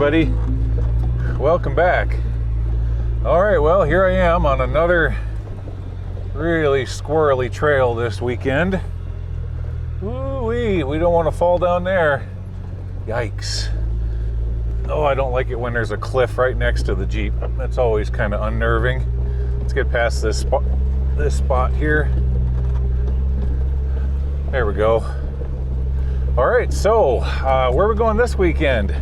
everybody. Welcome back. All right, well, here I am on another really squirrely trail this weekend. Ooh-wee, we don't want to fall down there. Yikes. Oh, I don't like it when there's a cliff right next to the Jeep. That's always kind of unnerving. Let's get past this spot here. There we go. All right, so where are we going this weekend?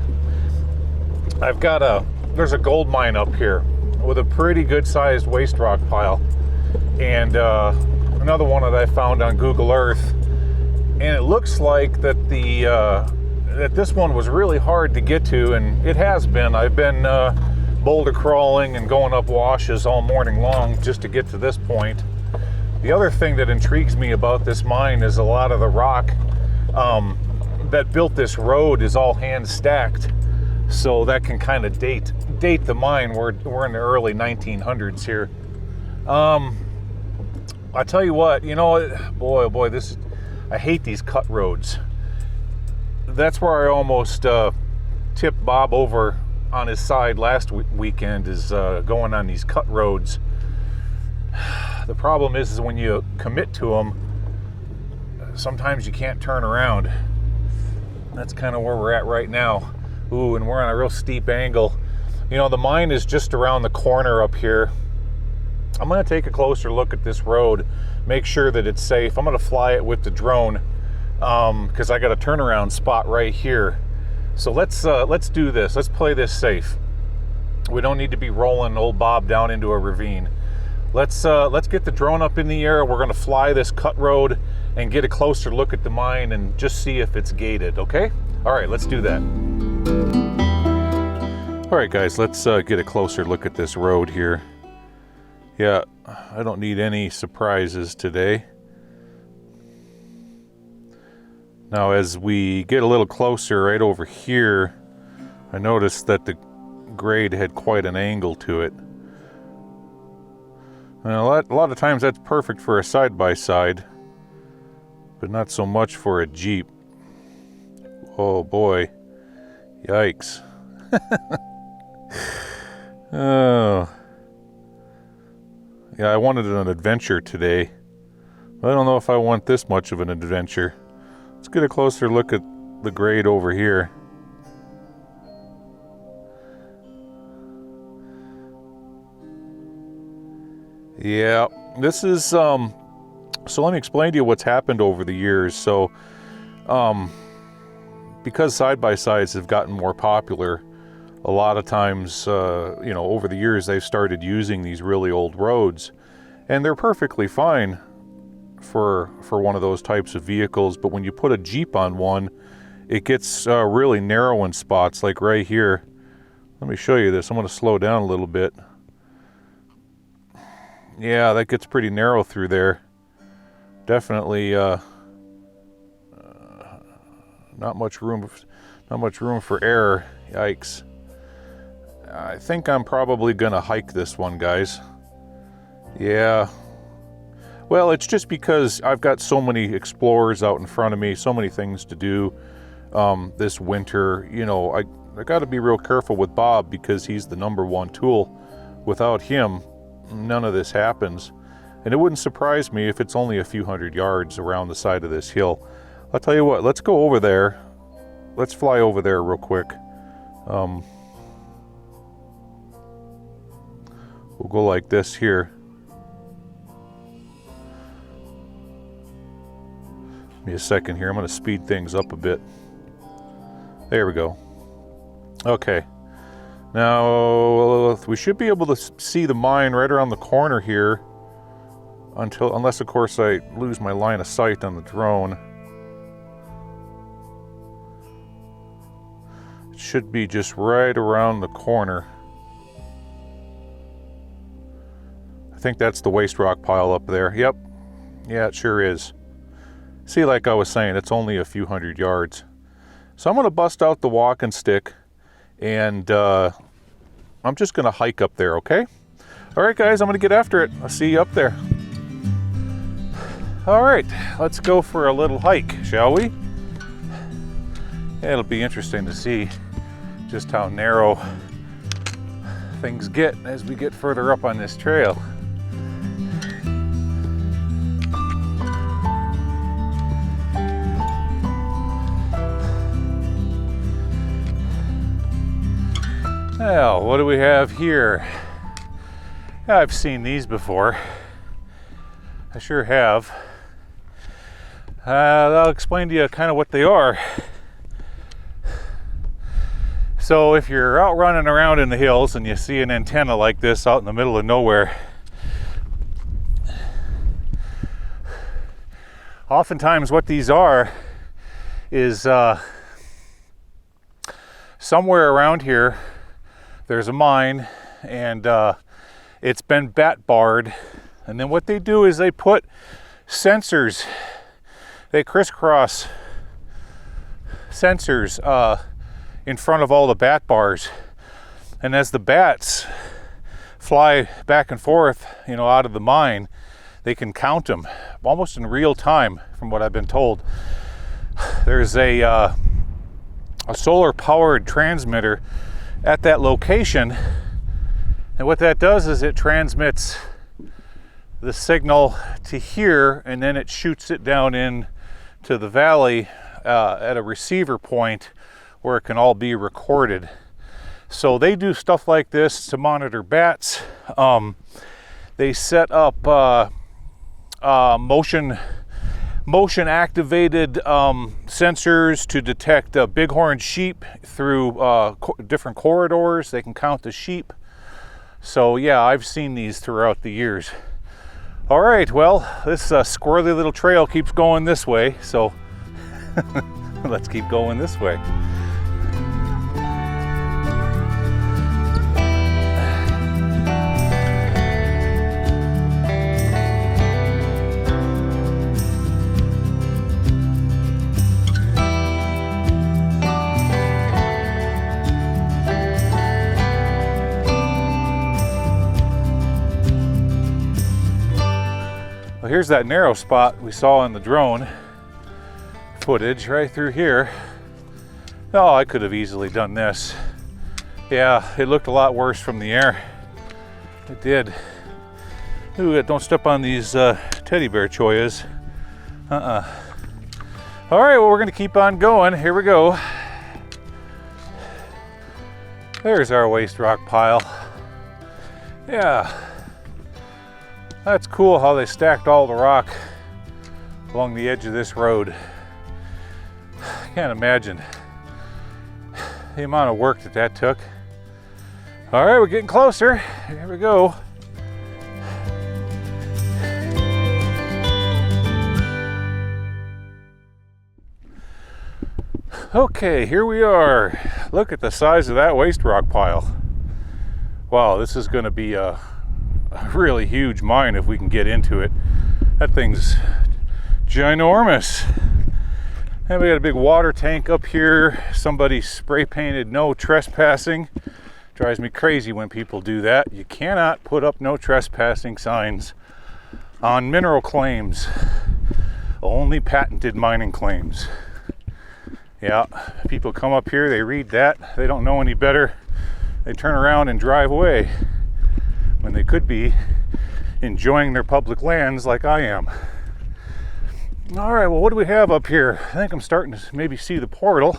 There's a gold mine up here with a pretty good sized waste rock pile. And another one that I found on Google Earth. And it looks like that that this one was really hard to get to, and it has been. I've been boulder crawling and going up washes all morning long just to get to this point. The other thing that intrigues me about this mine is a lot of the rock that built this road is all hand stacked, so that can kind of date the mine. We're in the early 1900s here. I tell you what, you know, boy, oh boy, I hate these cut roads. That's where I almost tipped Bob over on his side last weekend, is going on these cut roads. The problem is when you commit to them, sometimes you can't turn around. That's kind of where we're at right now. Ooh, and we're on a real steep angle. You know, the mine is just around the corner up here. I'm going to take a closer look at this road, make sure that it's safe. I'm going to fly it with the drone because I got a turnaround spot right here. So let's do this. Let's play this safe. We don't need to be rolling old Bob down into a ravine. Let's get the drone up in the air. We're going to fly this cut road and get a closer look at the mine and just see if it's gated, okay? All right, let's do that. All right, guys, let's get a closer look at this road here. Yeah, I don't need any surprises today. Now, as we get a little closer right over here, I noticed that the grade had quite an angle to it. And a lot of times that's perfect for a side-by-side, but not so much for a Jeep. Oh boy, yikes. Oh. Yeah, I wanted an adventure today. I don't know if I want this much of an adventure. Let's get a closer look at the grade over here. Yeah, this is, so let me explain to you what's happened over the years. So, because side-by-sides have gotten more popular, a lot of times, you know, over the years, they've started using these really old roads, and they're perfectly fine for one of those types of vehicles. But when you put a Jeep on one, it gets really narrow in spots, like right here. Let me show you this. I'm going to slow down a little bit. Yeah, that gets pretty narrow through there. Definitely not much room for error. Yikes. I think I'm probably gonna hike this one, guys. Yeah. Well, it's just because I've got so many explorers out in front of me, so many things to do this winter. You know, I got to be real careful with Bob because he's the #1 tool. Without him, none of this happens. And it wouldn't surprise me if it's only a few hundred yards around the side of this hill. I'll tell you what, let's go over there. Let's fly over there real quick. We'll go like this here. Give me a second here. I'm going to speed things up a bit. There we go. Okay. Now, we should be able to see the mine right around the corner here unless, of course, I lose my line of sight on the drone. It should be just right around the corner. I think that's the waste rock pile up there. Yep. Yeah, it sure is. See, like I was saying, it's only a few hundred yards. So I'm going to bust out the walking stick and I'm just going to hike up there, okay? All right, guys, I'm going to get after it. I'll see you up there. All right, let's go for a little hike, shall we? It'll be interesting to see just how narrow things get as we get further up on this trail. Now, what do we have here? I've seen these before. I sure have. I'll explain to you kind of what they are. So if you're out running around in the hills and you see an antenna like this out in the middle of nowhere, oftentimes what these are is somewhere around here there's a mine, and it's been bat barred, and then what they do is they put sensors, they crisscross sensors in front of all the bat bars, and as the bats fly back and forth, you know, out of the mine, they can count them almost in real time, from what I've been told. There's a solar powered transmitter at that location, and what that does is it transmits the signal to here, and then it shoots it down in to the valley at a receiver point where it can all be recorded. So they do stuff like this to monitor bats. They set up motion activated sensors to detect bighorn sheep through different corridors. They can count the sheep. So yeah, I've seen these throughout the years. All right, well, this squirrely little trail keeps going this way, so let's keep going this way. Well, here's that narrow spot we saw in the drone footage right through here. Oh, I could have easily done this. Yeah, it looked a lot worse from the air. It did. Ooh, don't step on these teddy bear choyas. All right, well, we're gonna keep on going. Here we go. There's our waste rock pile. Yeah. That's cool how they stacked all the rock along the edge of this road. I can't imagine the amount of work that took. All right, we're getting closer. Here we go. Okay, here we are. Look at the size of that waste rock pile. Wow, this is gonna be a really huge mine if we can get into it. That thing's ginormous. And we got a big water tank up here. Somebody spray painted no trespassing. Drives me crazy when people do that. You cannot put up no trespassing signs on mineral claims. Only patented mining claims. Yeah, people come up here, they read that, they don't know any better. They turn around and drive away when they could be enjoying their public lands like I am. All right, well, what do we have up here? I think I'm starting to maybe see the portal.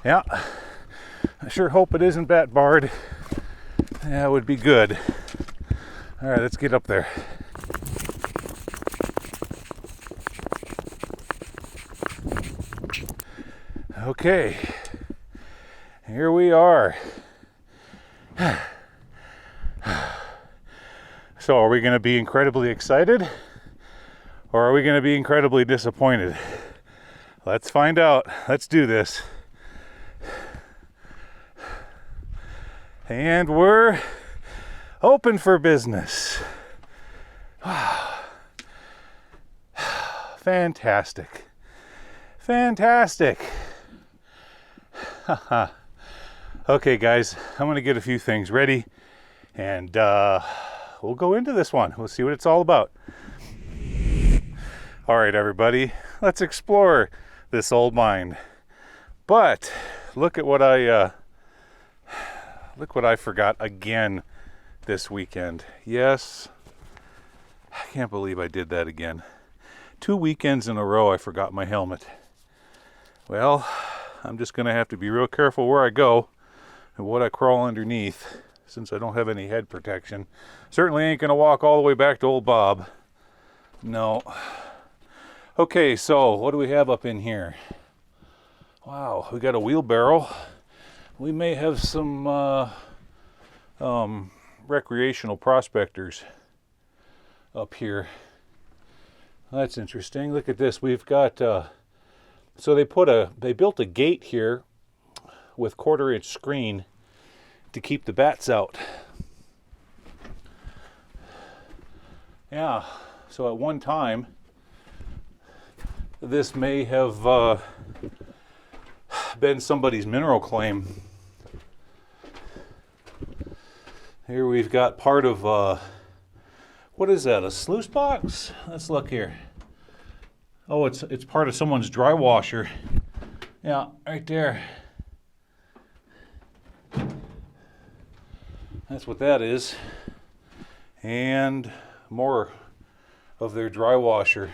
Yeah, I sure hope it isn't bat barred. That would be good. All right, let's get up there. Okay, here we are. So are we going to be incredibly excited, or are we going to be incredibly disappointed? Let's find out. Let's do this. And we're open for business. Fantastic. Fantastic. Okay, guys, I'm going to get a few things ready, and we'll go into this one. We'll see what it's all about. All right, everybody, let's explore this old mine. But look at what I forgot again this weekend. Yes, I can't believe I did that again. 2 weekends in a row I forgot my helmet. Well, I'm just gonna have to be real careful where I go and what I crawl underneath, since I don't have any head protection. Certainly ain't gonna walk all the way back to old Bob. No. Okay, so what do we have up in here? Wow, we got a wheelbarrow. We may have some recreational prospectors up here. That's interesting. Look at this. We've got so they built a gate here with 1/4-inch screen to keep the bats out. Yeah, so at one time this may have been somebody's mineral claim. Here we've got part of what is that, a sluice box? Let's look here. Oh, it's part of someone's dry washer. Yeah, right there. That's what that is. And more of their dry washer.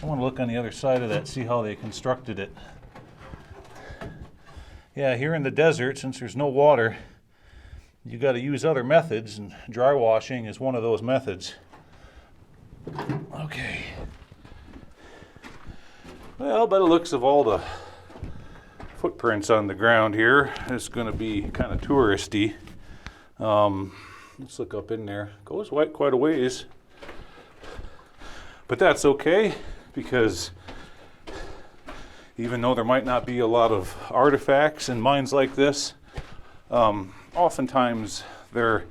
I want to look on the other side of that, see how they constructed it. Yeah, here in the desert, since there's no water, you got to use other methods, and dry washing is one of those methods. Okay. Well, by the looks of all the footprints on the ground here, it's going to be kind of touristy. Let's look up in there. Goes quite a ways. But that's okay, because even though there might not be a lot of artifacts in mines like this, oftentimes their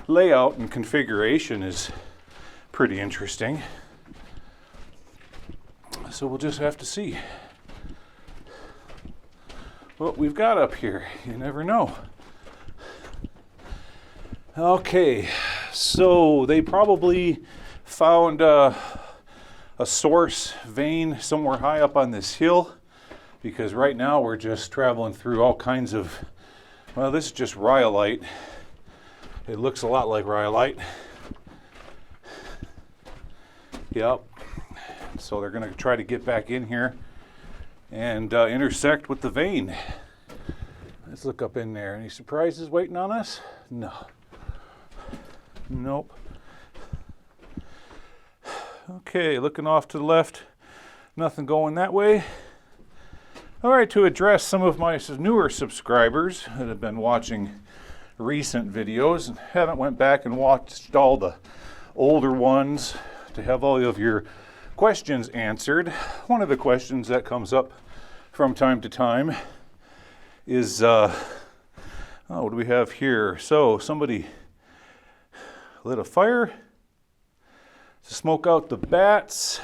layout and configuration is pretty interesting. So we'll just have to see what we've got up here. You never know. Okay, so they probably found a source vein somewhere high up on this hill, because right now we're just traveling through all kinds of, well, this is just rhyolite. It looks a lot like rhyolite. Yep. So they're going to try to get back in here and intersect with the vein. Let's look up in there. Any surprises waiting on us? No. Nope. Okay, looking off to the left. Nothing going that way. All right, to address some of my newer subscribers that have been watching recent videos and haven't went back and watched all the older ones to have all of your questions answered. One of the questions that comes up from time to time is, what do we have here? So somebody lit a fire to smoke out the bats.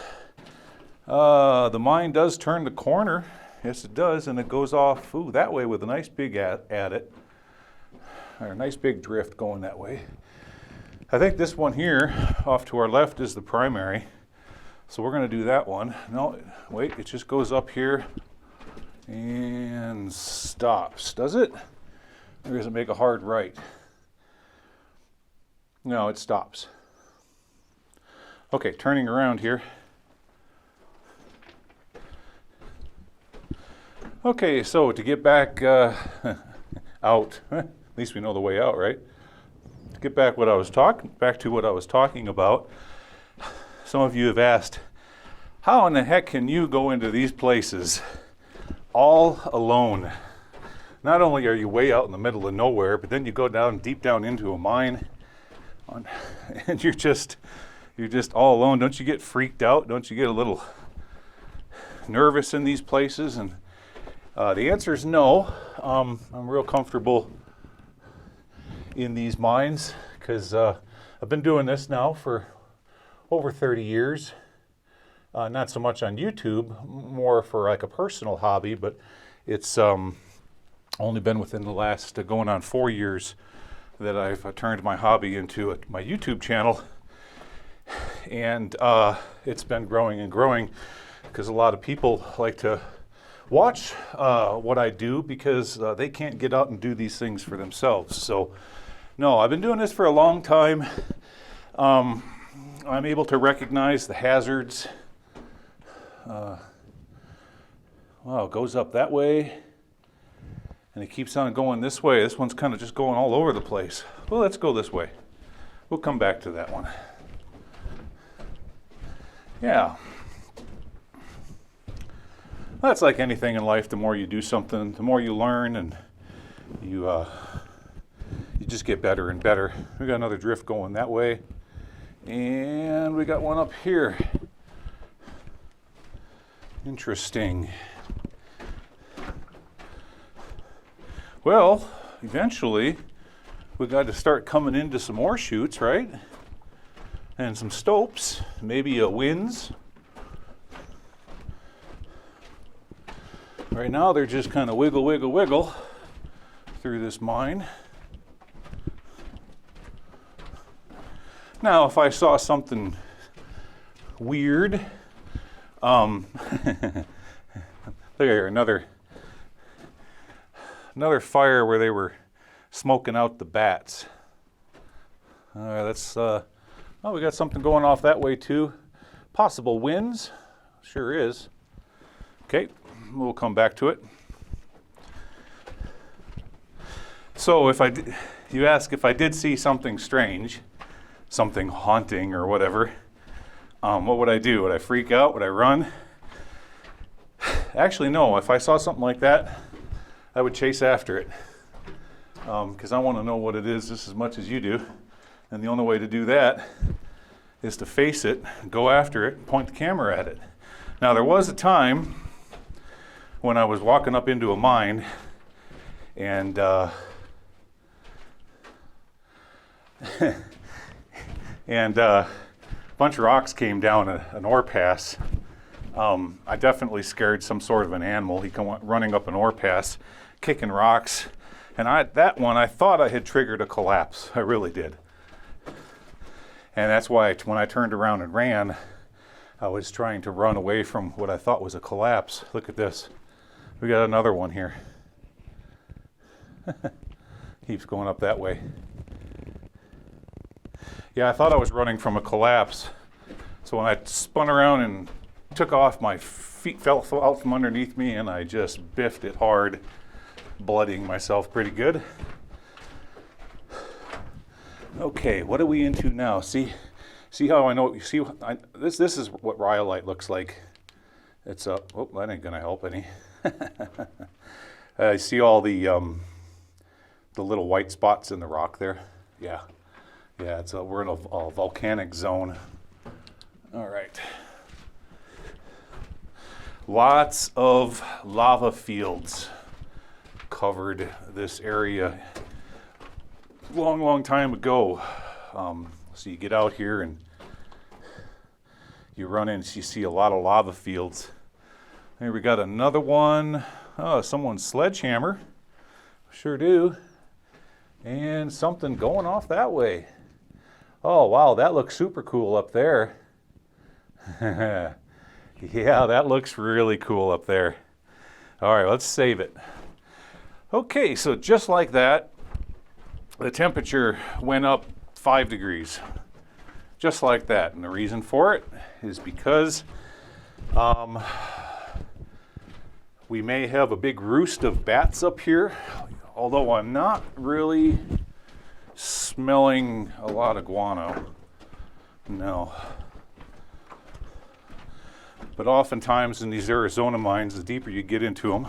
The mine does turn the corner. Yes, it does, and it goes off that way with a nice big at it, or a nice big drift going that way. I think this one here off to our left is the primary. So we're going to do that one. No, wait, it just goes up here and stops, does it? Or does it make a hard right? No, it stops. Okay, turning around here. Okay, so to get back out, at least we know the way out, right? To get back to what I was talking about. Some of you have asked, how in the heck can you go into these places all alone? Not only are you way out in the middle of nowhere, but then you go down deep down into a mine, and you're just all alone. Don't you get freaked out? Don't you get a little nervous in these places? And the answer is no. I'm real comfortable in these mines because I've been doing this now for over 30 years. Not so much on YouTube, more for like a personal hobby, but it's only been within the last going on 4 years that I've turned my hobby into my YouTube channel. And it's been growing and growing because a lot of people like to watch what I do, because they can't get out and do these things for themselves. So, no, I've been doing this for a long time. I'm able to recognize the hazards. Wow, it goes up that way, and it keeps on going this way. This one's kind of just going all over the place. Well, let's go this way. We'll come back to that one. Yeah. That's like anything in life. The more you do something, the more you learn, and you just get better and better. We got another drift going that way, and we got one up here. Interesting. Well, eventually we got to start coming into some more chutes, right? And some stopes, maybe a winds. Right now they're just kind of wiggle, wiggle, wiggle through this mine. Now, if I saw something weird, look here, another fire where they were smoking out the bats. That's oh, we got something going off that way too. Possible winds, sure is. Okay, we'll come back to it. So you ask if I did see something strange, something haunting or whatever, what would I do? Would I freak out? Would I run? Actually, no. If I saw something like that, I would chase after it, because I want to know what it is just as much as you do. And the only way to do that is to face it, go after it, and point the camera at it. Now, there was a time when I was walking up into a mine, and a bunch of rocks came down an ore pass. I definitely scared some sort of an animal. He come running up an ore pass, kicking rocks, and that one I thought I had triggered a collapse. I really did. And that's why when I turned around and ran, I was trying to run away from what I thought was a collapse. Look at this. We got another one here. Keeps going up that way. Yeah, I thought I was running from a collapse. So when I spun around and took off, my feet fell out from underneath me, and I just biffed it hard, bloodying myself pretty good. Okay, what are we into now? See how I know? You see, this is what rhyolite looks like. It's a. Oh, that ain't gonna help any. I see all the little white spots in the rock there. Yeah. We're in a volcanic zone. All right. Lots of lava fields covered this area long time ago. So you get out here and you run in, you see a lot of lava fields. Here we got another one. Oh, someone's sledgehammer. Sure do. And something going off that way. Oh, wow, that looks super cool up there. Yeah, that looks really cool up there. All right, let's save it. Okay, so just like that, the temperature went up 5 degrees. Just like that. And the reason for it is because we may have a big roost of bats up here, although I'm not really smelling a lot of guano. No. But oftentimes in these Arizona mines, the deeper you get into them,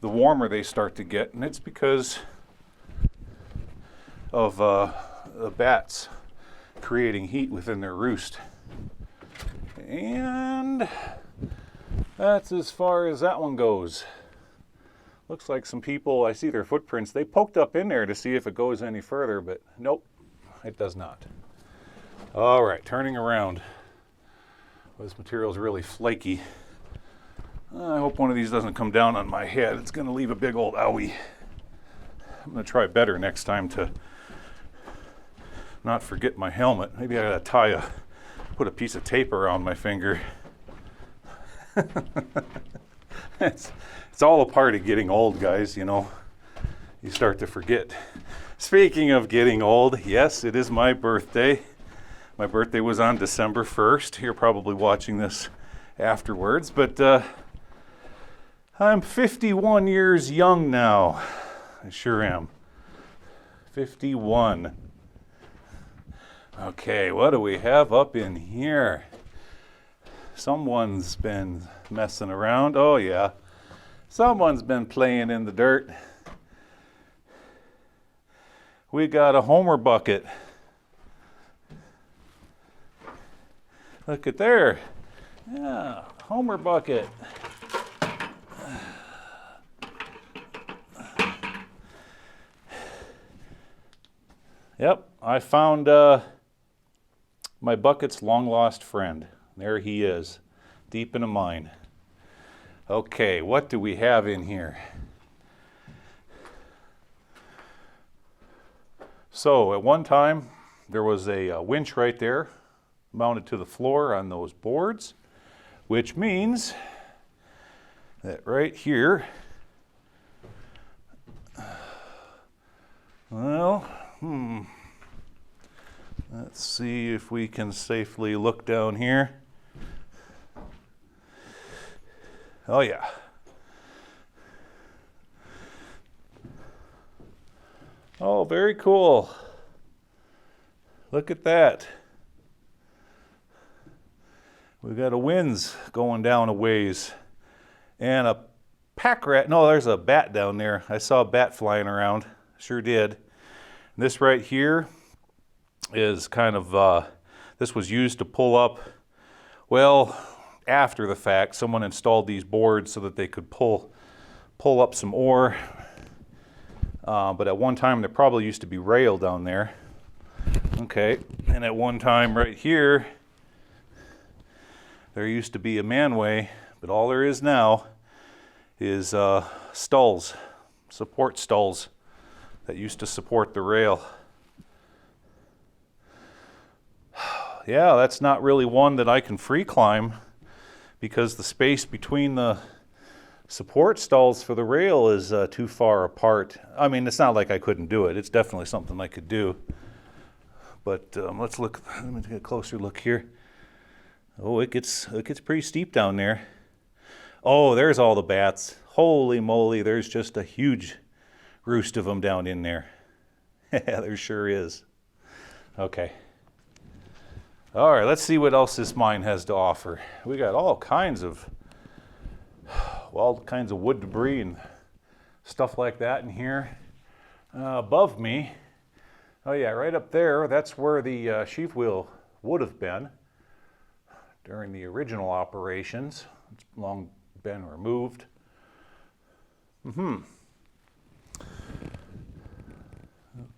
the warmer they start to get, and it's because of the bats creating heat within their roost. And that's as far as that one goes. Looks like some people, I see their footprints, they poked up in there to see if it goes any further, but nope, it does not. All right, turning around. Well, this material is really flaky. I hope one of these doesn't come down on my head. It's going to leave a big old owie. I'm going to try better next time to not forget my helmet. Maybe I got to put a piece of tape around my finger. It's all a part of getting old, guys, you know. You start to forget. Speaking of getting old, yes, it is my birthday. My birthday was on December 1st. You're probably watching this afterwards, but I'm 51 years young now. I sure am. 51. Okay, what do we have up in here? Someone's been messing around. Oh yeah, someone's been playing in the dirt. We got a Homer bucket. Look at there. Yeah, Homer bucket. Yep, I found my bucket's long lost friend. There he is, deep in a mine. Okay, what do we have in here? So at one time, there was a winch right there mounted to the floor on those boards, which means that right here, well, let's see if we can safely look down here. Oh yeah. Oh, very cool. Look at that. We've got a winds going down a ways. And a pack rat. No, there's a bat down there. I saw a bat flying around. Sure did. This right here is kind of, this was used to pull up, well, after the fact, someone installed these boards so that they could pull up some ore. But at one time, there probably used to be rail down there. Okay, and at one time right here, there used to be a manway, but all there is now is stalls, support stalls that used to support the rail. Yeah, that's not really one that I can free climb because the space between the support stalls for the rail is too far apart. I mean, it's not like I couldn't do it. It's definitely something I could do. But let's look. Let me take a closer look here. Oh, it gets pretty steep down there. Oh, there's all the bats. Holy moly, there's just a huge roost of them down in there. Yeah, there sure is. Okay. All right, let's see what else this mine has to offer. We got all kinds of wood debris and stuff like that in here. Above me, oh yeah, right up there, that's where the sheave wheel would have been during the original operations. It's long been removed.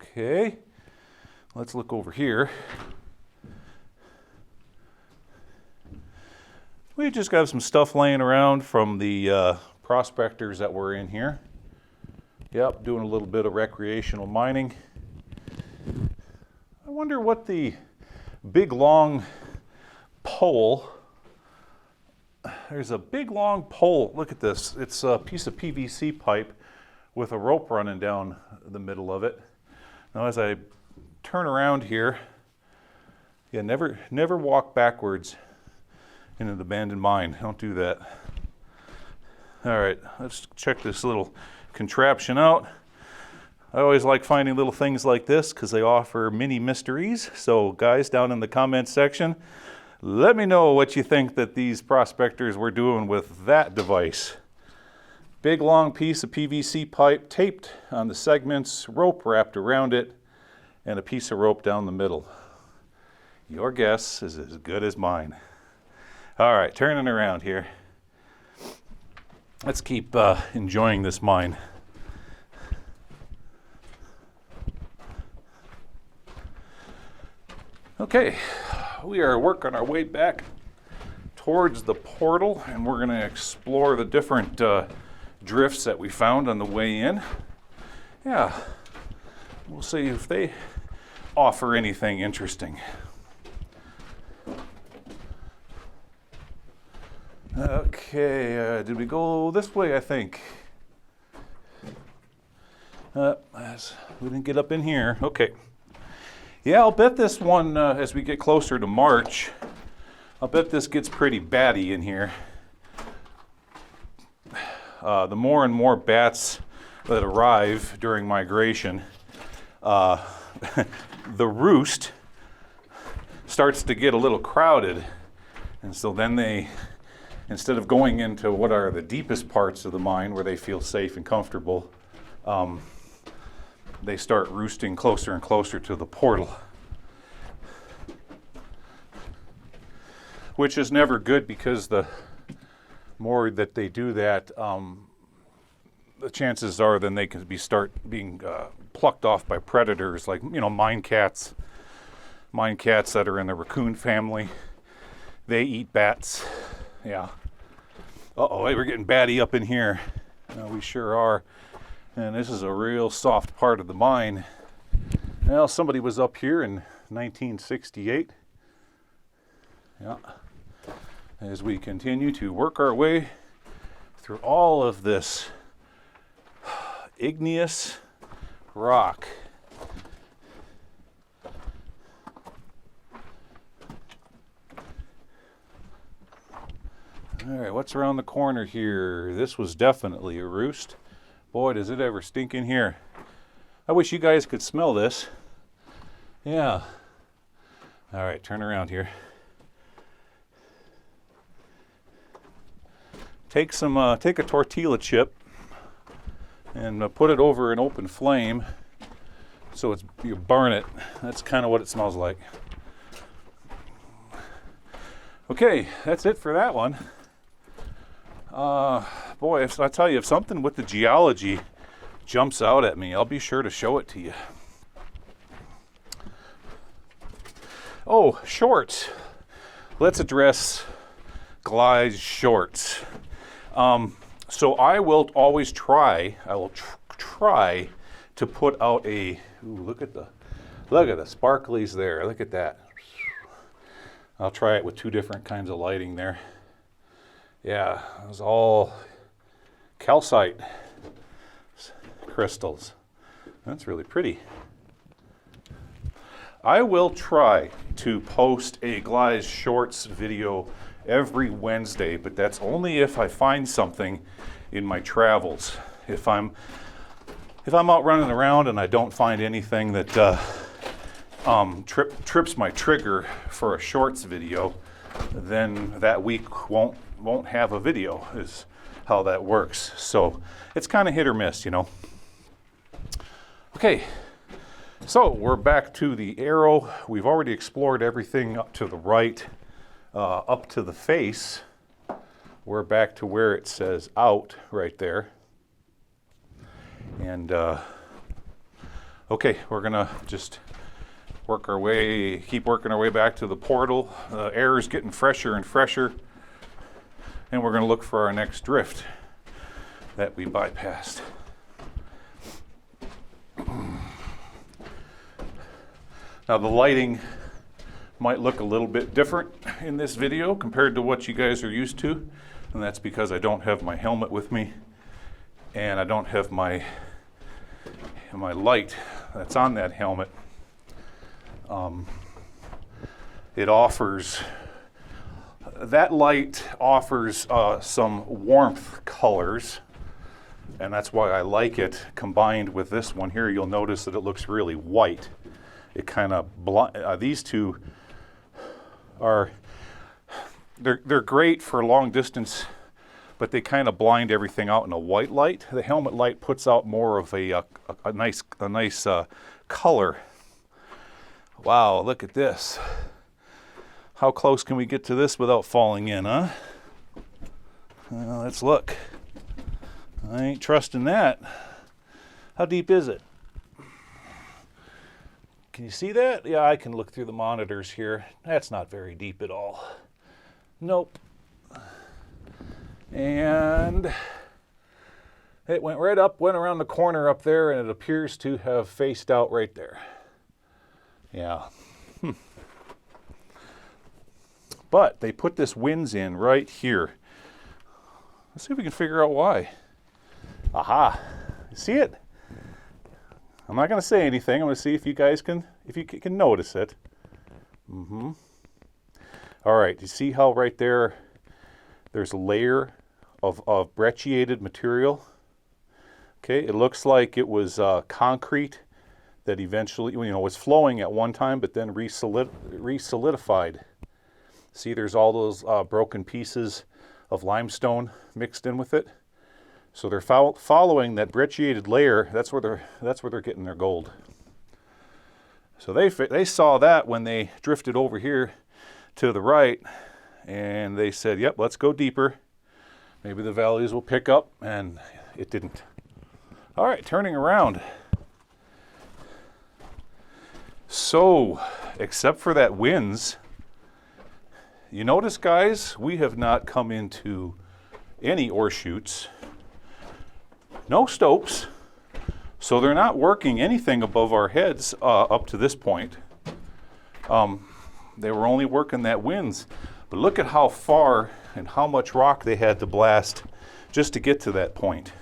Okay, let's look over here. We just got some stuff laying around from the prospectors that were in here. Yep, doing a little bit of recreational mining. I wonder what the big long pole, there's a big long pole, look at this. It's a piece of PVC pipe with a rope running down the middle of it. Now as I turn around here, yeah, never walk backwards in an abandoned mine. Don't do that. All right, let's check this little contraption out. I always like finding little things like this because they offer mini mysteries. So guys, down in the comments section, let me know what you think that these prospectors were doing with that device. Big long piece of PVC pipe taped on the segments, rope wrapped around it, and a piece of rope down the middle. Your guess is as good as mine. All right, turning around here. Let's keep enjoying this mine. Okay, we are working our way back towards the portal, and we're going to explore the different drifts that we found on the way in. Yeah, we'll see if they offer anything interesting. Okay. Okay, did we go this way, I think? We didn't get up in here. Okay. Yeah, I'll bet this one, as we get closer to March, I'll bet this gets pretty batty in here. The more and more bats that arrive during migration, the roost starts to get a little crowded. And so then they, instead of going into what are the deepest parts of the mine where they feel safe and comfortable, they start roosting closer and closer to the portal. Which is never good, because the more that they do that, the chances are then they can start being plucked off by predators, like, you know, mine cats that are in the raccoon family. They eat bats. Yeah. Uh-oh, hey, we're getting batty up in here. We sure are. And this is a real soft part of the mine. Well, somebody was up here in 1968. Yeah. As we continue to work our way through all of this igneous rock. All right, what's around the corner here? This was definitely a roost. Boy, does it ever stink in here. I wish you guys could smell this. Yeah. All right, turn around here. Take a tortilla chip and put it over an open flame so you burn it. That's kind of what it smells like. Okay, that's it for that one. Boy, I tell you, if something with the geology jumps out at me, I'll be sure to show it to you. Oh, shorts. Let's address Gly's shorts. So I will always try to put out a, look at the sparklies there. Look at that. I'll try it with two different kinds of lighting there. Yeah, it was all calcite crystals. That's really pretty. I will try to post a Gly's shorts video every Wednesday, but that's only if I find something in my travels. If I'm out running around and I don't find anything that trips my trigger for a shorts video, then that week won't have a video, is how that works. So it's kind of hit or miss, you know. Okay, so we're back to the arrow. We've already explored everything up to the right, up to the face. We're back to where it says out right there. And okay, we're gonna just keep working our way back to the portal. The air is getting fresher and fresher, and we're gonna look for our next drift that we bypassed. Now the lighting might look a little bit different in this video compared to what you guys are used to, and that's because I don't have my helmet with me, and I don't have my light that's on that helmet. That light offers some warmth colors, and that's why I like it. Combined with this one here, you'll notice that it looks really white. It kind of these two are they're great for long distance, but they kind of blind everything out in a white light. The helmet light puts out more of a nice color. Wow, look at this. How close can we get to this without falling in, huh? Let's look. I ain't trusting that. How deep is it? Can you see that? Yeah, I can look through the monitors here. That's not very deep at all. Nope. And it went right up, went around the corner up there, and it appears to have faced out right there. Yeah. But they put this winds in right here. Let's see if we can figure out why. Aha, you see it? I'm not going to say anything. I'm going to see if you guys can, notice it. All right, you see how right there, there's a layer of brecciated material? Okay, it looks like it was concrete that eventually, was flowing at one time, but then re-solidified. See, there's all those broken pieces of limestone mixed in with it. So they're following that brecciated layer. That's where they're getting their gold. So they saw that when they drifted over here to the right, and they said, "Yep, let's go deeper. Maybe the values will pick up," and it didn't. All right, turning around. So, except for that winds, you notice, guys, we have not come into any ore chutes, no stopes, so they're not working anything above our heads up to this point. They were only working that winds, but look at how far and how much rock they had to blast just to get to that point.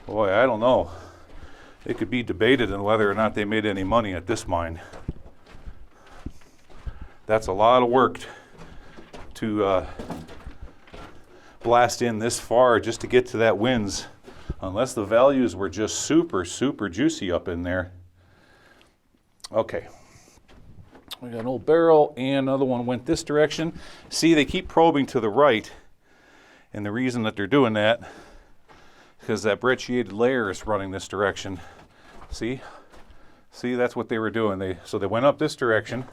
Boy, I don't know. It could be debated on whether or not they made any money at this mine. That's a lot of work to blast in this far just to get to that winds, unless the values were just super, super juicy up in there. Okay. We got an old barrel, and another one went this direction. See, they keep probing to the right, and the reason that they're doing that is because that brecciated layer is running this direction. See, that's what they were doing. So they went up this direction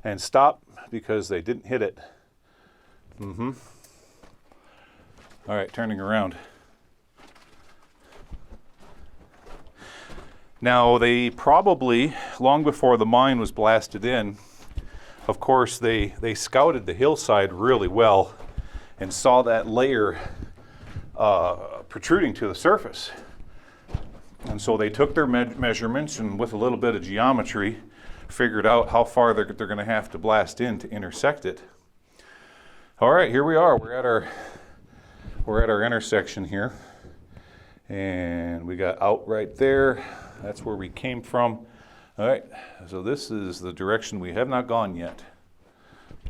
and stopped because they didn't hit it. All right, turning around. Now, they probably, long before the mine was blasted in, of course, they scouted the hillside really well and saw that layer protruding to the surface. And so they took their measurements and with a little bit of geometry, figured out how far they're going to have to blast in to intersect it. All right, here we are. We're at our intersection here, and we got out right there. That's where we came from. All right, so this is the direction we have not gone yet.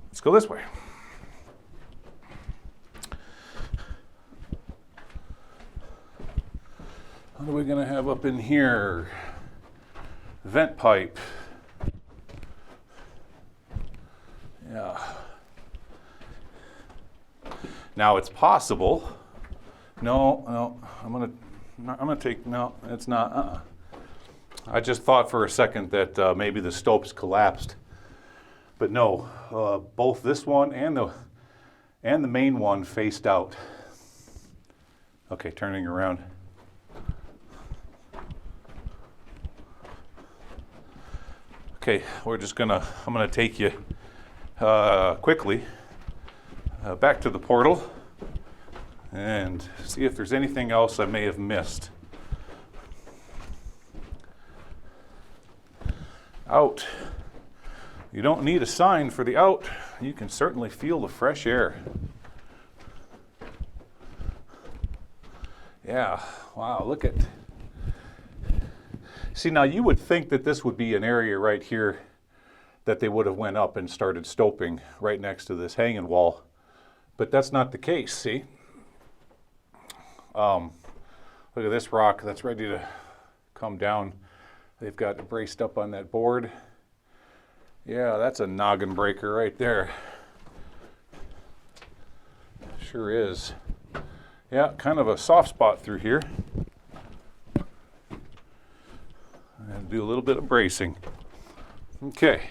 Let's go this way. What are we going to have up in here? Vent pipe. Yeah. Now it's possible. No, I'm gonna take, no, it's not. I just thought for a second that maybe the stopes collapsed, but no. Both this one and the main one faced out. Okay, turning around. Okay, I'm gonna take you quickly back to the portal and see if there's anything else I may have missed. Out. You don't need a sign for the out. You can certainly feel the fresh air. Yeah, wow, look at. See, now you would think that this would be an area right here that they would have went up and started stoping right next to this hanging wall, but that's not the case, see? Look at this rock that's ready to come down. They've got it braced up on that board. Yeah, that's a noggin breaker right there. Sure is. Yeah, kind of a soft spot through here. And do a little bit of bracing. Okay.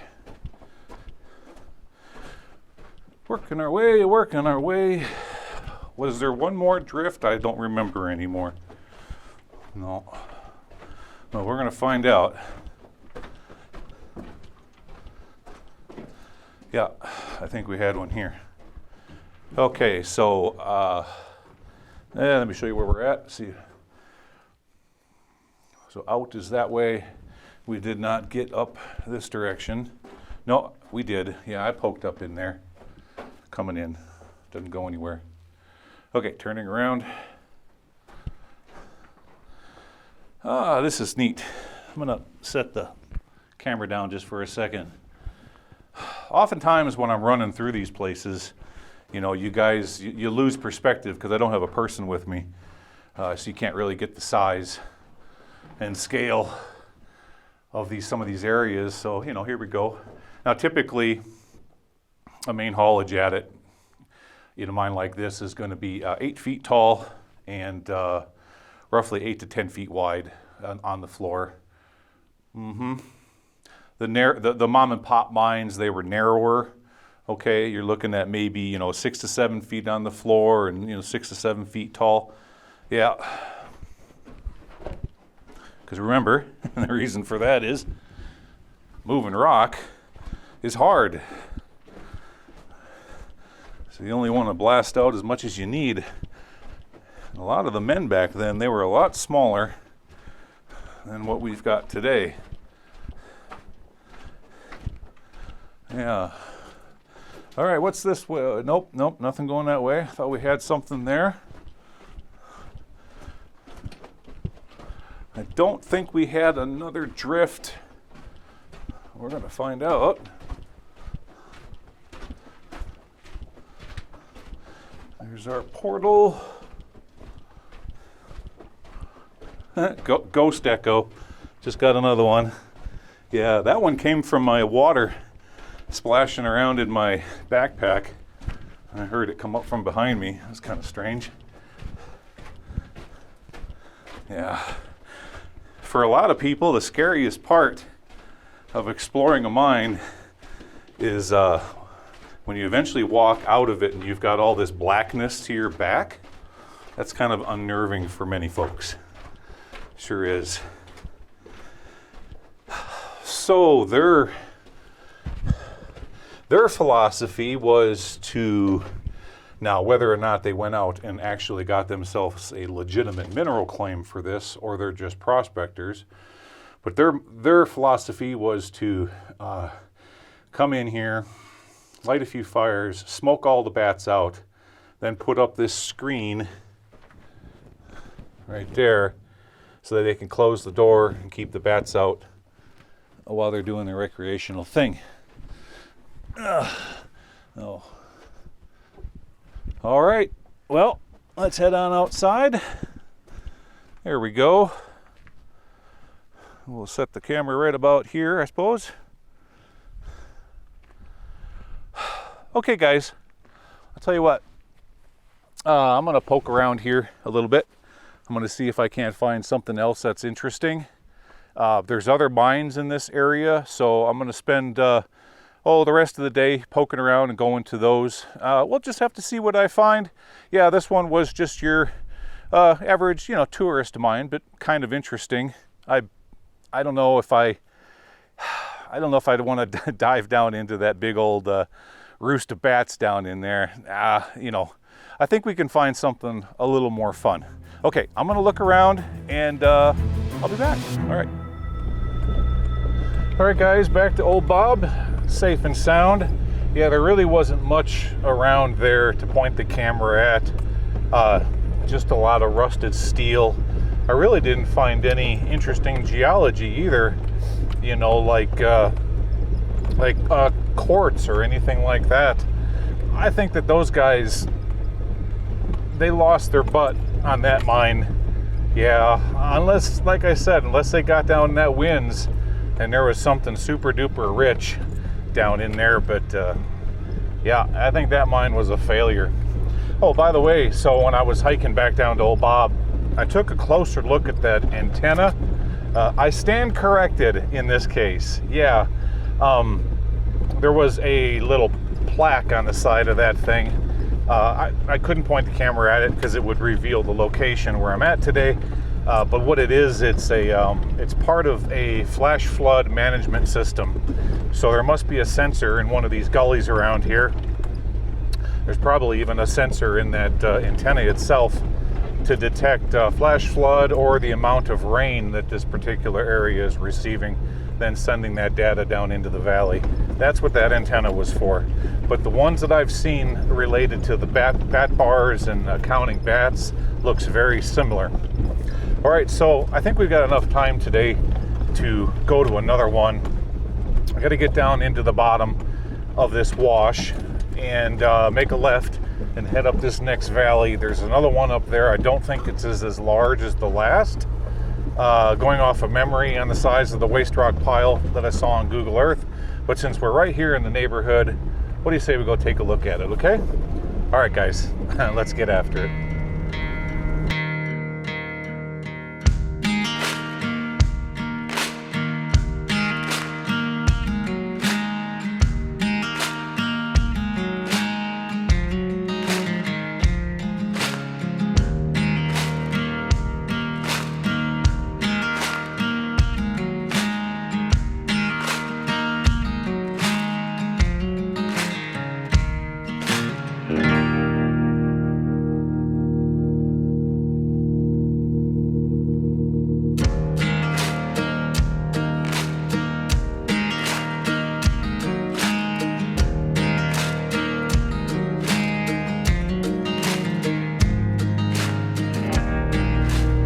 Working our way. Was there one more drift? I don't remember anymore. No. Well, we're going to find out. Yeah, I think we had one here. Okay, so let me show you where we're at. See. So out is that way. We did not get up this direction. No, we did. Yeah, I poked up in there. coming in. Doesn't go anywhere. Okay, turning around. This is neat. I'm gonna set the camera down just for a second. Oftentimes when I'm running through these places, you know, you guys, you lose perspective because I don't have a person with me. So you can't really get the size and scale of some of these areas. So, you know, here we go. Now, typically, a main haulage at it, in a mine like this, is going to be 8 feet tall and roughly 8 to 10 feet wide on the floor. The mom and pop mines, they were narrower. Okay, you're looking at maybe, you know, 6 to 7 feet on the floor and, you know, 6 to 7 feet tall. Yeah. Because remember, the reason for that is moving rock is hard. So you only want to blast out as much as you need. A lot of the men back then, they were a lot smaller than what we've got today. Yeah. All right, what's this way? Nope, nothing going that way. I thought we had something there. I don't think we had another drift. We're going to find out. There's our portal. Ghost echo. Just got another one. Yeah, that one came from my water splashing around in my backpack. I heard it come up from behind me. It was kind of strange. Yeah. For a lot of people, the scariest part of exploring a mine is when you eventually walk out of it and you've got all this blackness to your back. That's kind of unnerving for many folks. Sure is. So their philosophy was to, now whether or not they went out and actually got themselves a legitimate mineral claim for this, or they're just prospectors, but their philosophy was to come in here, light a few fires, smoke all the bats out, then put up this screen right there so that they can close the door and keep the bats out while they're doing their recreational thing. Oh. All right, well, let's head on outside. There we go. We'll set the camera right about here, I suppose. Okay, guys, I'll tell you what. I'm going to poke around here a little bit. I'm going to see if I can't find something else that's interesting. There's other mines in this area, so I'm going to spend the rest of the day poking around and going to those. We'll just have to see what I find. Yeah, this one was just your average, you know, tourist mine, but kind of interesting. I don't know if I'd want to dive down into that big old roost of bats down in there. You know, I think we can find something a little more fun. Okay, I'm gonna look around and I'll be back. All right, guys, back to old Bob, safe and sound. Yeah, there really wasn't much around there to point the camera at. Just a lot of rusted steel. I really didn't find any interesting geology either, you know, like quartz or anything like that. I think that those guys, they lost their butt on that mine. Yeah, unless, like I said, unless they got down in that winds and there was something super duper rich down in there. But yeah, I think that mine was a failure. Oh, by the way, so when I was hiking back down to old Bob, I took a closer look at that antenna. I stand corrected in this case. Yeah, there was a little plaque on the side of that thing. I couldn't point the camera at it because it would reveal the location where I'm at today. But what it is, it's part of a flash flood management system. So there must be a sensor in one of these gullies around here. There's probably even a sensor in that antenna itself to detect flash flood or the amount of rain that this particular area is receiving, then sending that data down into the valley. That's what that antenna was for. But the ones that I've seen related to the bat bars and counting bats looks very similar. All right, so I think we've got enough time today to go to another one. I got to get down into the bottom of this wash and make a left and head up this next valley. There's another one up there. I don't think it's as large as the last. Going off of memory on the size of the waste rock pile that I saw on Google Earth. But since we're right here in the neighborhood, what do you say we go take a look at it, okay? All right, guys, let's get after it.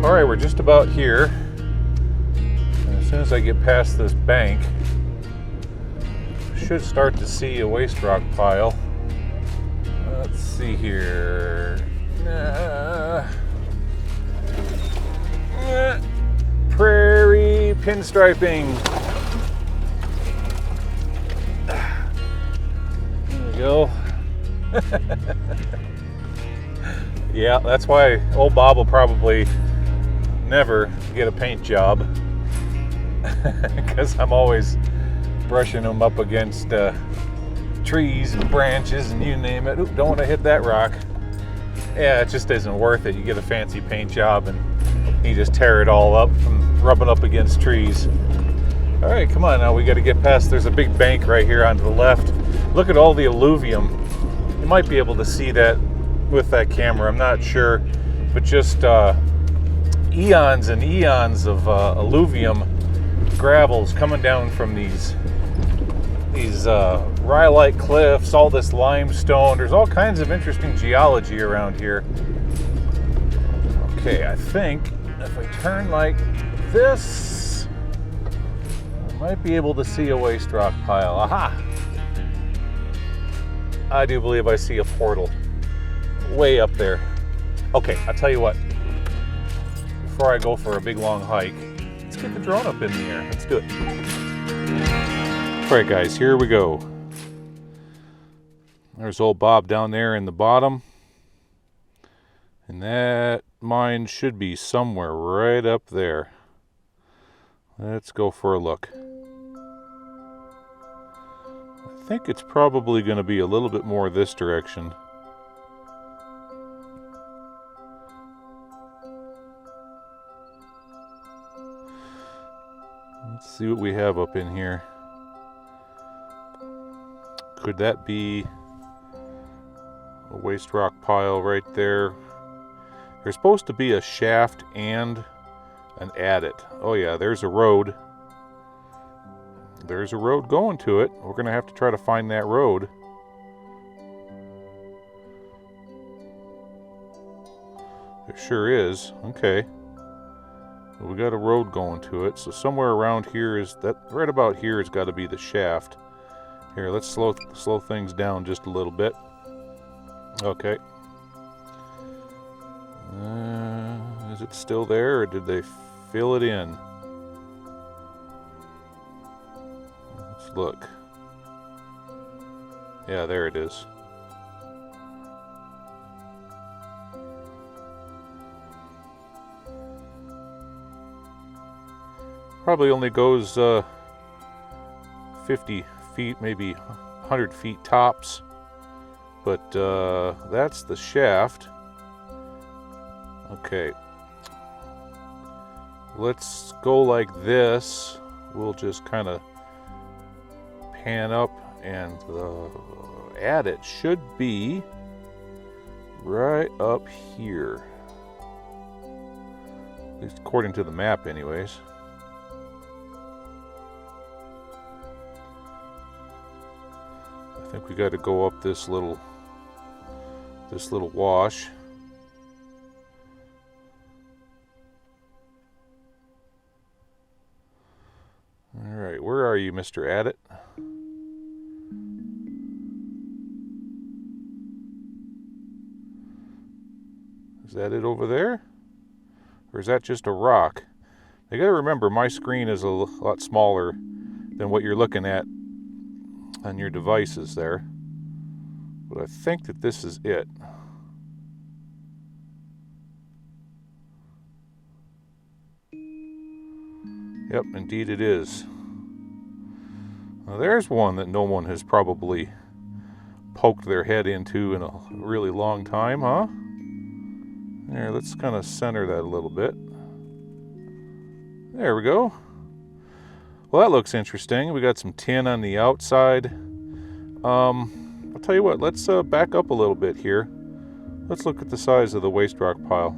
All right, we're just about here. And as soon as I get past this bank, I should start to see a waste rock pile. Let's see here. Prairie pinstriping. There we go. Yeah, that's why old Bob will probably never get a paint job, because I'm always brushing them up against trees and branches and you name it. Oop, don't want to hit that rock. Yeah, it just isn't worth it. You get a fancy paint job and you just tear it all up from rubbing up against trees. All right, come on now, we got to get past. There's a big bank right here on the left. Look at all the alluvium. You might be able to see that with that camera, I'm not sure, but just eons and eons of alluvium gravels coming down from these rhyolite cliffs, all this limestone. There's all kinds of interesting geology around here. Okay, I think if I turn like this, I might be able to see a waste rock pile. Aha! I do believe I see a portal way up there. Okay, I'll tell you what. Before I go for a big long hike, let's get the drone up in the air. Let's do it. All right, guys, here we go. There's old Bob down there in the bottom. And that mine should be somewhere right up there. Let's go for a look. I think it's probably going to be a little bit more this direction. Let's see what we have up in here. Could that be a waste rock pile right there? There's supposed to be a shaft and an adit. Oh yeah, there's a road. There's a road going to it. We're going to have to try to find that road. There sure is. Okay. We got a road going to it, so somewhere around here is that. Right about here has got to be the shaft. Here, let's slow things down just a little bit. Okay. Is it still there, or did they fill it in? Let's look. Yeah, there it is. Probably only goes 50 feet, maybe 100 feet tops. But that's the shaft. Okay. Let's go like this. We'll just kind of pan up, and the adit should be right up here. At least according to the map anyways. I think we got to go up this little wash. All right, where are you, Mr. Addit? Is that it over there? Or is that just a rock? You gotta remember, my screen is a lot smaller than what you're looking at on your devices there. But I think that this is it. Yep, indeed it is. Now there's one that no one has probably poked their head into in a really long time, huh? There, let's kind of center that a little bit. There we go. Well, that looks interesting. We got some tin on the outside. I'll tell you what, let's back up a little bit here. Let's look at the size of the waste rock pile.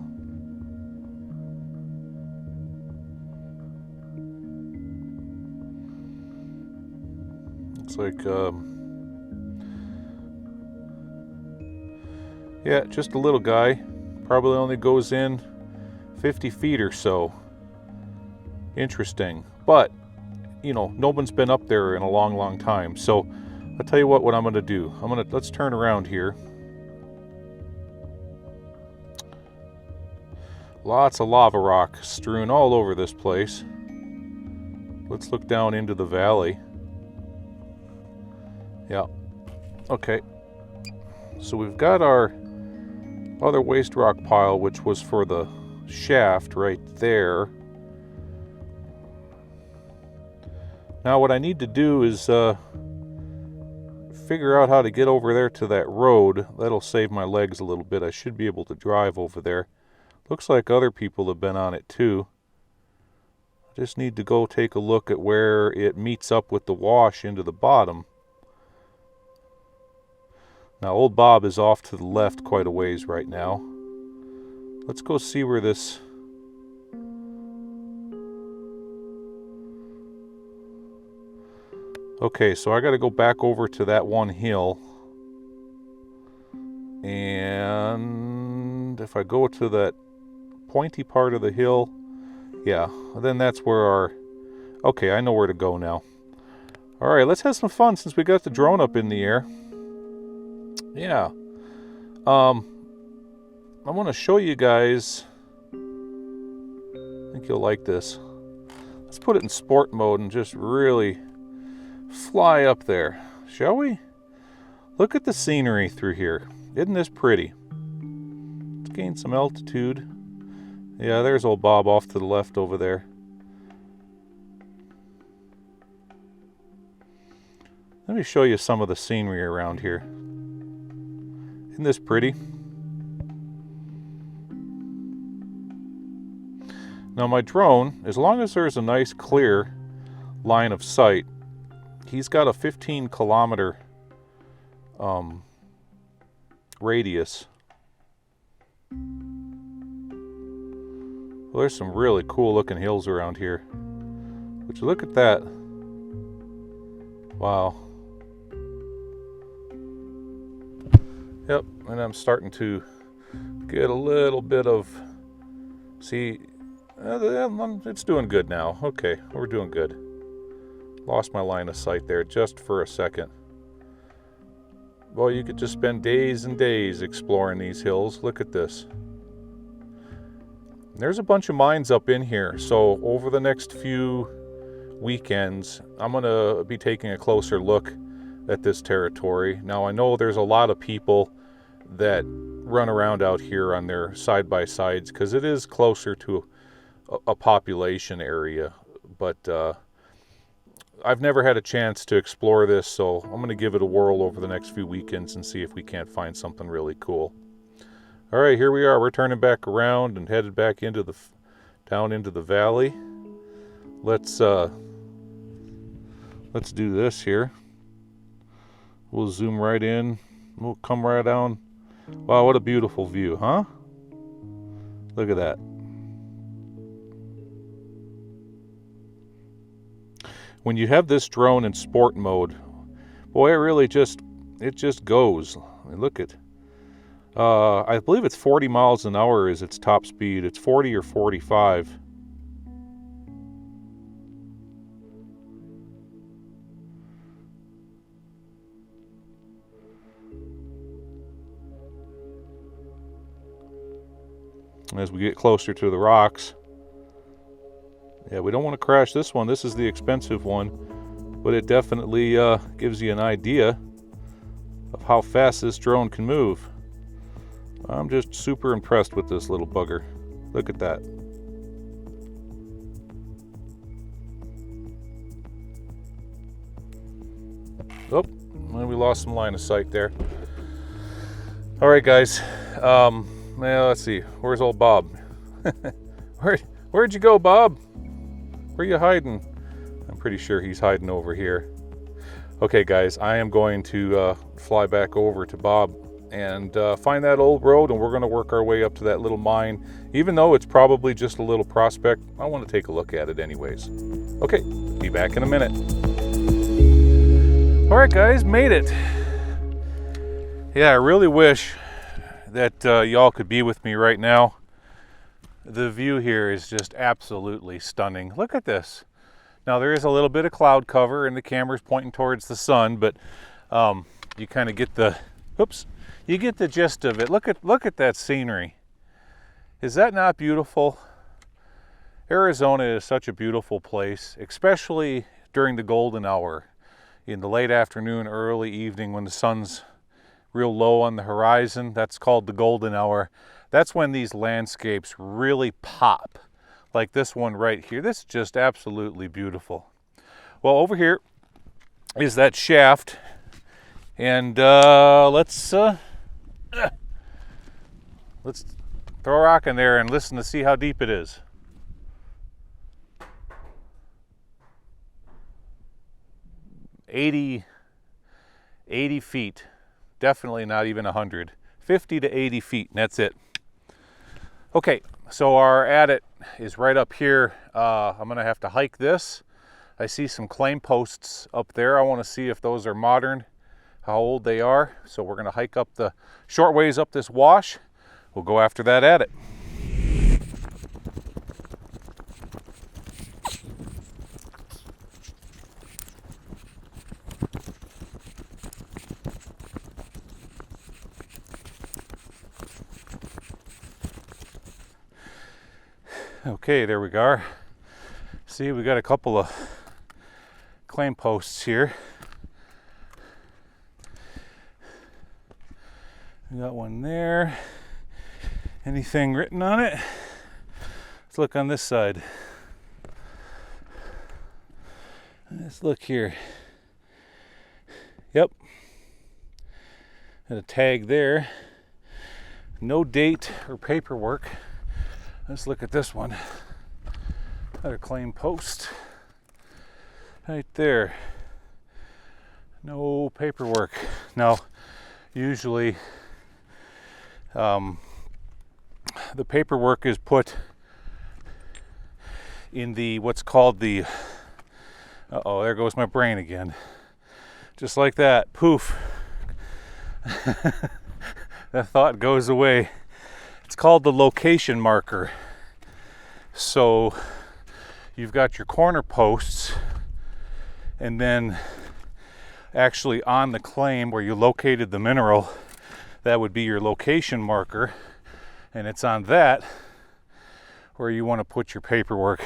Looks like, yeah, just a little guy. Probably only goes in 50 feet or so. Interesting. But, you know, no one's been up there in a long, long time. So, I'll tell you what I'm going to do. Let's turn around here. Lots of lava rock strewn all over this place. Let's look down into the valley. Yeah. Okay. So we've got our other waste rock pile, which was for the shaft right there. Now what I need to do is figure out how to get over there to that road. That'll save my legs a little bit. I should be able to drive over there. Looks like other people have been on it too. I just need to go take a look at where it meets up with the wash into the bottom. Now, old Bob is off to the left quite a ways right now. Let's go see where this... Okay, so I got to go back over to that one hill. And if I go to that pointy part of the hill, yeah, then that's where our... Okay, I know where to go now. All right, let's have some fun since we got the drone up in the air. Yeah, I want to show you guys, I think you'll like this. Let's put it in sport mode and just really fly up there, shall we? Look at the scenery through here. Isn't this pretty? Let's gain some altitude. Yeah, there's old Bob off to the left over there. Let me show you some of the scenery around here. Isn't this pretty? Now my drone, as long as there's a nice clear line of sight, he's got a 15-kilometer radius. Well, there's some really cool looking hills around here. Would you look at that? Wow. Yep, and I'm starting to get a little bit of, see, it's doing good now. Okay, we're doing good. Lost my line of sight there just for a second. Well, you could just spend days and days exploring these hills. Look at this. There's a bunch of mines up in here, so over the next few weekends, I'm going to be taking a closer look at this territory. Now I know there's a lot of people that run around out here on their side-by-sides because it is closer to a population area, but I've never had a chance to explore this, so I'm going to give it a whirl over the next few weekends and see if we can't find something really cool. All right, here we are. We're turning back around and headed back into the down into the valley. Let's do this here. We'll zoom right in. We'll come right down. Wow, what a beautiful view, huh? Look at that. when you have this drone in sport mode, boy, it just goes. I mean, look at, I believe it's 40 miles an hour is its top speed. It's 40 or 45. As we get closer to the rocks. Yeah, we don't want to crash this one. This is the expensive one, but it definitely gives you an idea of how fast this drone can move. I'm just super impressed with this little bugger. Look at that. Oh, well, we lost some line of sight there. All right, guys. Well, let's see. Where's old Bob? Where'd you go, Bob? Where are you hiding? I'm pretty sure he's hiding over here. Okay, guys, I am going to fly back over to Bob and find that old road, and we're going to work our way up to that little mine. Even though it's probably just a little prospect, I want to take a look at it anyways. Okay, be back in a minute. All right, guys, made it. Yeah, I really wish that y'all could be with me right now. The view here is just absolutely stunning. Look at this. Now there is a little bit of cloud cover and the camera's pointing towards the sun, but you kind of get the, you get the gist of it. Look at that scenery. Is that not beautiful? Arizona is such a beautiful place, especially during the golden hour, in the late afternoon, early evening when the sun's real low on the horizon. That's called the golden hour. That's when these landscapes really pop, like this one right here. This is just absolutely beautiful. Well, over here is that shaft, and let's throw a rock in there and listen to see how deep it is. $80 feet. Definitely not even 100. 50 to 80 feet, and that's it. Okay, so our adit is right up here. I'm gonna have to hike this. I see some claim posts up there. I wanna see if those are modern, how old they are. So we're gonna hike up the short ways up this wash. We'll go after that adit. Okay, there we are. See, we got a couple of claim posts here. We got one there. Anything written on it? Let's look on this side. Let's look here. Yep. Got a tag there. No date or paperwork. Let's look at this one. Another claim post. Right there. No paperwork. Now, usually the paperwork is put in the what's called the, uh-oh, there goes my brain again. Just like that, poof. That thought goes away. It's called the location marker. So you've got your corner posts, and then actually on the claim where you located the mineral, that would be your location marker, and it's on that where you want to put your paperwork,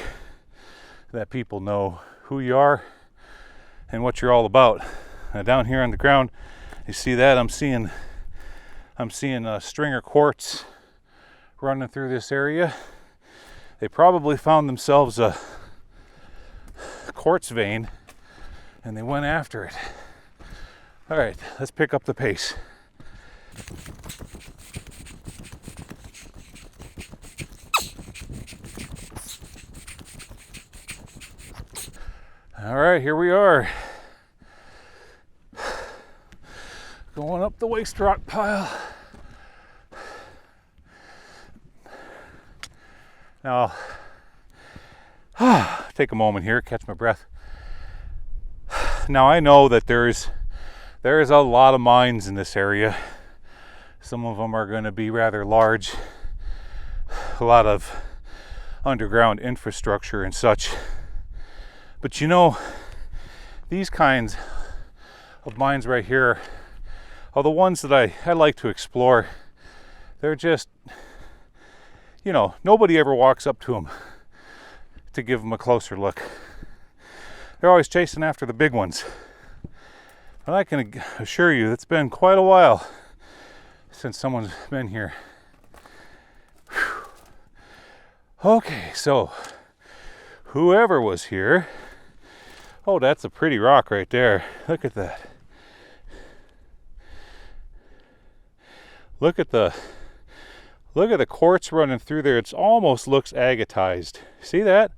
that people know who you are and what you're all about. Now down here on the ground, you see that I'm seeing a stringer quartz running through this area. They probably found themselves a quartz vein and they went after it. All right, let's pick up the pace. All right, here we are. Going up the waste rock pile. Now, take a moment here, catch my breath. Now I know that there's a lot of mines in this area. Some of them are going to be rather large. A lot of underground infrastructure and such. But you know, these kinds of mines right here are the ones that I like to explore. They're just, you know, nobody ever walks up to them to give them a closer look. They're always chasing after the big ones. But I can assure you it's been quite a while since someone's been here. Whew. Okay, so whoever was here, oh, that's a pretty rock right there. Look at that. Look at the quartz running through there. It almost looks agatized. See that?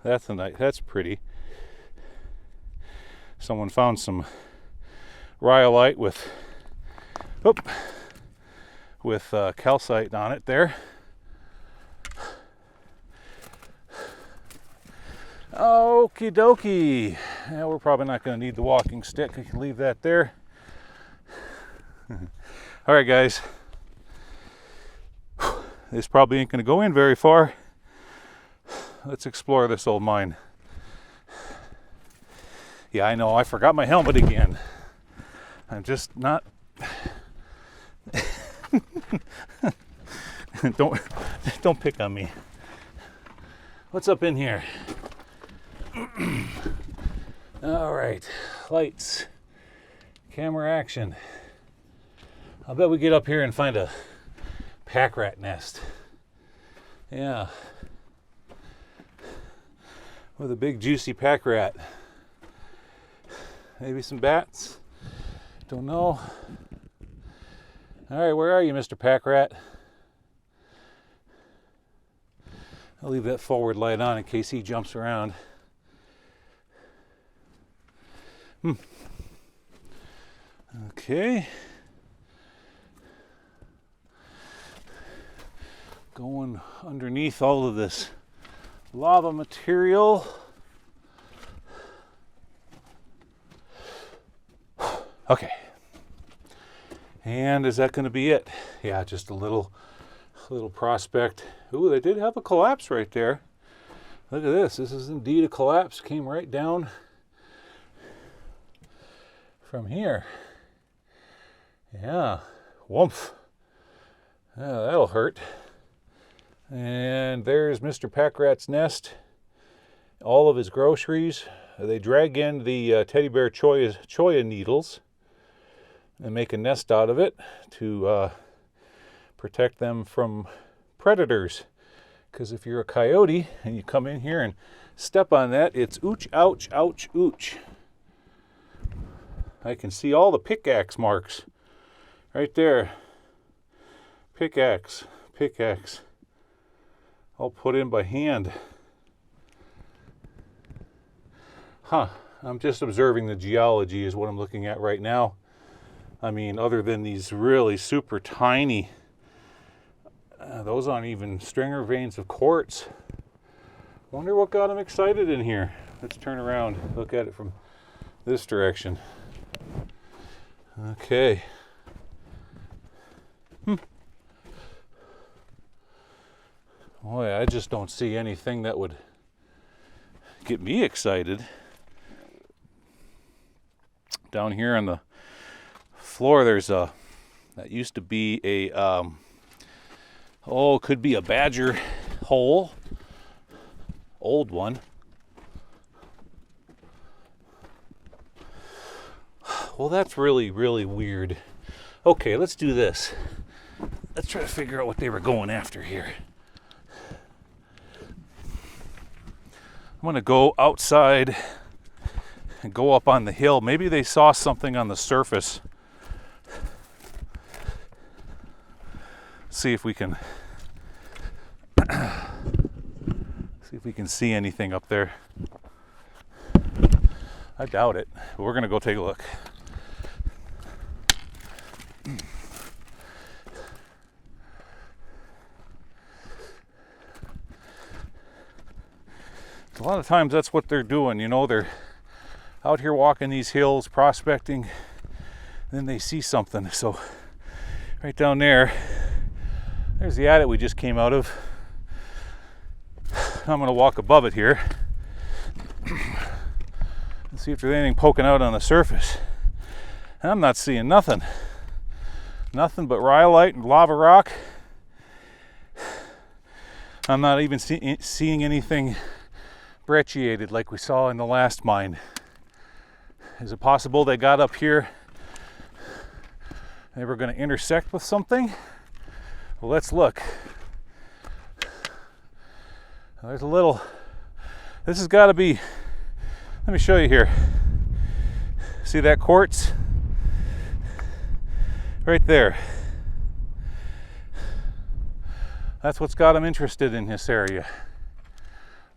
That's pretty. Someone found some rhyolite with calcite on it there. Okie dokie. Yeah, we're probably not going to need the walking stick. I can leave that there. All right, guys. This probably ain't going to go in very far. Let's explore this old mine. Yeah, I know, I forgot my helmet again. I'm just not... Don't pick on me. What's up in here? All right, lights, camera action. I'll bet we get up here and find a pack rat nest. Yeah. With a big juicy pack rat. Maybe some bats. Don't know. All right, where are you, Mr. Pack Rat? I'll leave that forward light on in case he jumps around. Okay. Going underneath all of this lava material. Okay. And is that going to be it? Yeah, just a little prospect. Ooh, they did have a collapse right there. Look at this. This is indeed a collapse. Came right down from here. Yeah. Woomph. Yeah, that'll hurt. And there's Mr. Pack Rat's nest. All of his groceries. They drag in the teddy bear choya needles and make a nest out of it to protect them from predators. Because if you're a coyote and you come in here and step on that, it's ooch, ouch, ouch, ooch. I can see all the pickaxe marks right there. Pickaxe. All put in by hand. Huh. I'm just observing the geology is what I'm looking at right now. I mean, other than these really super tiny, those aren't even stringer veins of quartz. Wonder what got them excited in here. Let's turn around, look at it from this direction. Okay. Boy, I just don't see anything that would get me excited. Down here on the floor, there's that used to be a, could be a badger hole. Old one. Well, that's really, really weird. Okay, let's do this. Let's try to figure out what they were going after here. I'm going to go outside and go up on the hill. Maybe they saw something on the surface. See if we can see anything up there. I doubt it, but we're going to go take a look. A lot of times that's what they're doing, you know, out here walking these hills, prospecting, then they see something. So right down there, there's the adit we just came out of. I'm going to walk above it here and see if there's anything poking out on the surface. And I'm not seeing nothing. Nothing but rhyolite and lava rock. I'm not even seeing anything brecciated like we saw in the last mine. Is it possible they got up here, they were going to intersect with something? Well, let's look. There's a little, this has got to be, let me show you here. See that quartz? Right there. That's what's got them interested in this area.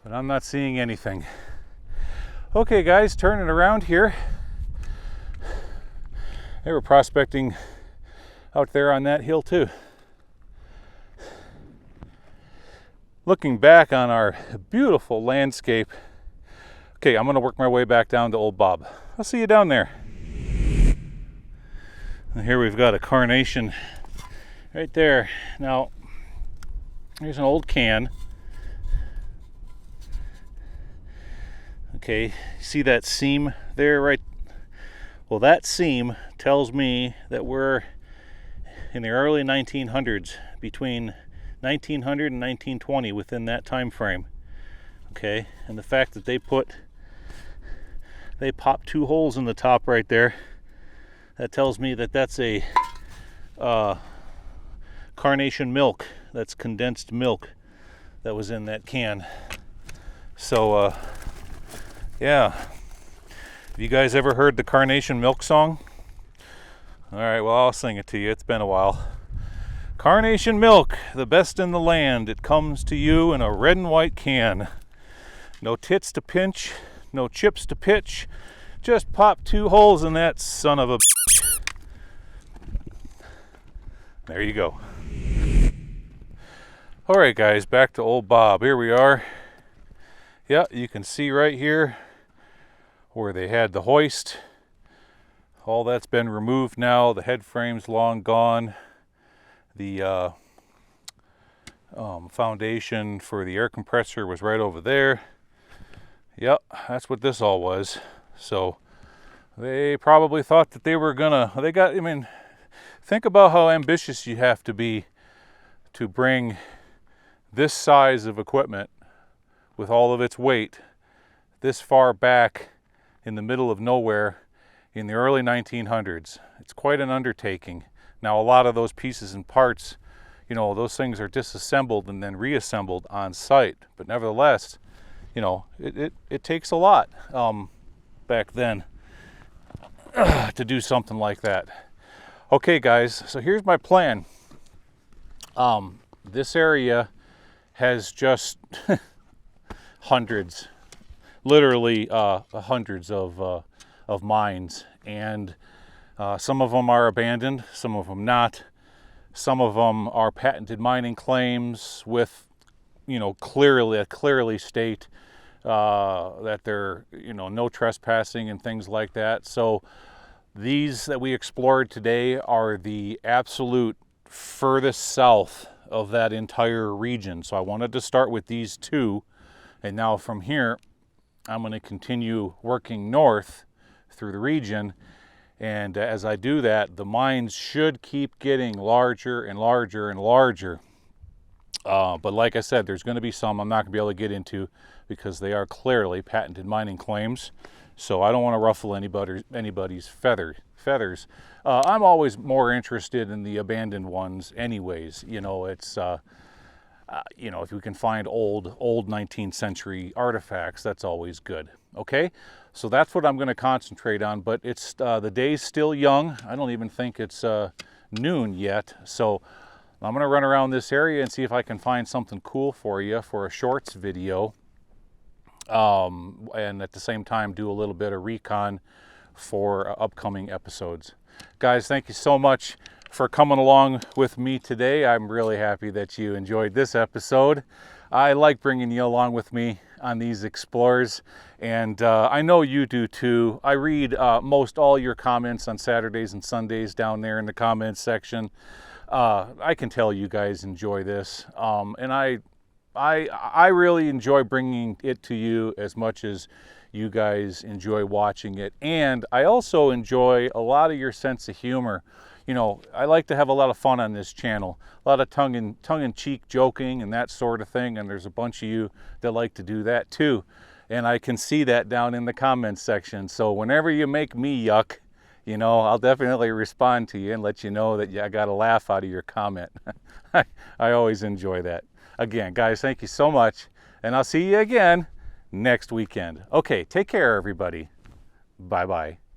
But I'm not seeing anything. Okay guys, turning around here. They were prospecting out there on that hill too. Looking back on our beautiful landscape. Okay, I'm gonna work my way back down to Old Bob. I'll see you down there. And here we've got a carnation right there. Now, here's an old can. Okay, see that seam there, right? Well, that seam tells me that we're in the early 1900s, between 1900 and 1920, within that time frame. Okay, and the fact that they popped 2 holes in the top right there, that tells me that that's a carnation milk. That's condensed milk that was in that can. So yeah, have you guys ever heard the carnation milk song? All right, well, I'll sing it to you. It's been a while. Carnation milk, the best in the land. It comes to you in a red and white can. No tits to pinch, no chips to pitch. Just pop 2 holes in that son of a bitch. There you go. All right, guys, back to Old Bob. Here we are. Yeah, you can see right here where they had the hoist. All that's been removed now. The head frame's long gone. The foundation for the air compressor was right over there. Yep, that's what this all was. So they probably thought that they were gonna, I mean, think about how ambitious you have to be to bring this size of equipment with all of its weight this far back in the middle of nowhere in the early 1900s. It's quite an undertaking. Now, a lot of those pieces and parts, you know, those things are disassembled and then reassembled on site. But nevertheless, you know, it takes a lot back then to do something like that. Okay, guys, so here's my plan. This area has just hundreds, literally hundreds of mines, and some of them are abandoned, some of them not. Some of them are patented mining claims with, you know, clearly state that they're, you know, no trespassing and things like that. So these that we explored today are the absolute furthest south of that entire region. So I wanted to start with these 2, and now from here I'm going to continue working north through the region. And as I do that, the mines should keep getting larger and larger and larger. But like I said, there's going to be some I'm not going to be able to get into because they are clearly patented mining claims. So I don't want to ruffle anybody's feathers. I'm always more interested in the abandoned ones anyways. You know, it's, you know, if we can find old 19th century artifacts, that's always good. Okay, so that's what I'm going to concentrate on, but it's the day's still young. I don't even think it's noon yet, so I'm going to run around this area and see if I can find something cool for you for a shorts video, and at the same time do a little bit of recon for upcoming episodes. Guys, thank you so much for coming along with me today. I'm really happy that you enjoyed this episode. I like bringing you along with me on these explores, and I know you do too. I read most all your comments on Saturdays and Sundays down there in the comments section. I can tell you guys enjoy this, and I really enjoy bringing it to you as much as you guys enjoy watching it. And I also enjoy a lot of your sense of humor. You know, I like to have a lot of fun on this channel, a lot of tongue-in-cheek joking and that sort of thing, and there's a bunch of you that like to do that too. And I can see that down in the comments section. So whenever you make me yuck, you know, I'll definitely respond to you and let you know that I got a laugh out of your comment. I always enjoy that. Again, guys, thank you so much, and I'll see you again next weekend. Okay, take care, everybody. Bye-bye.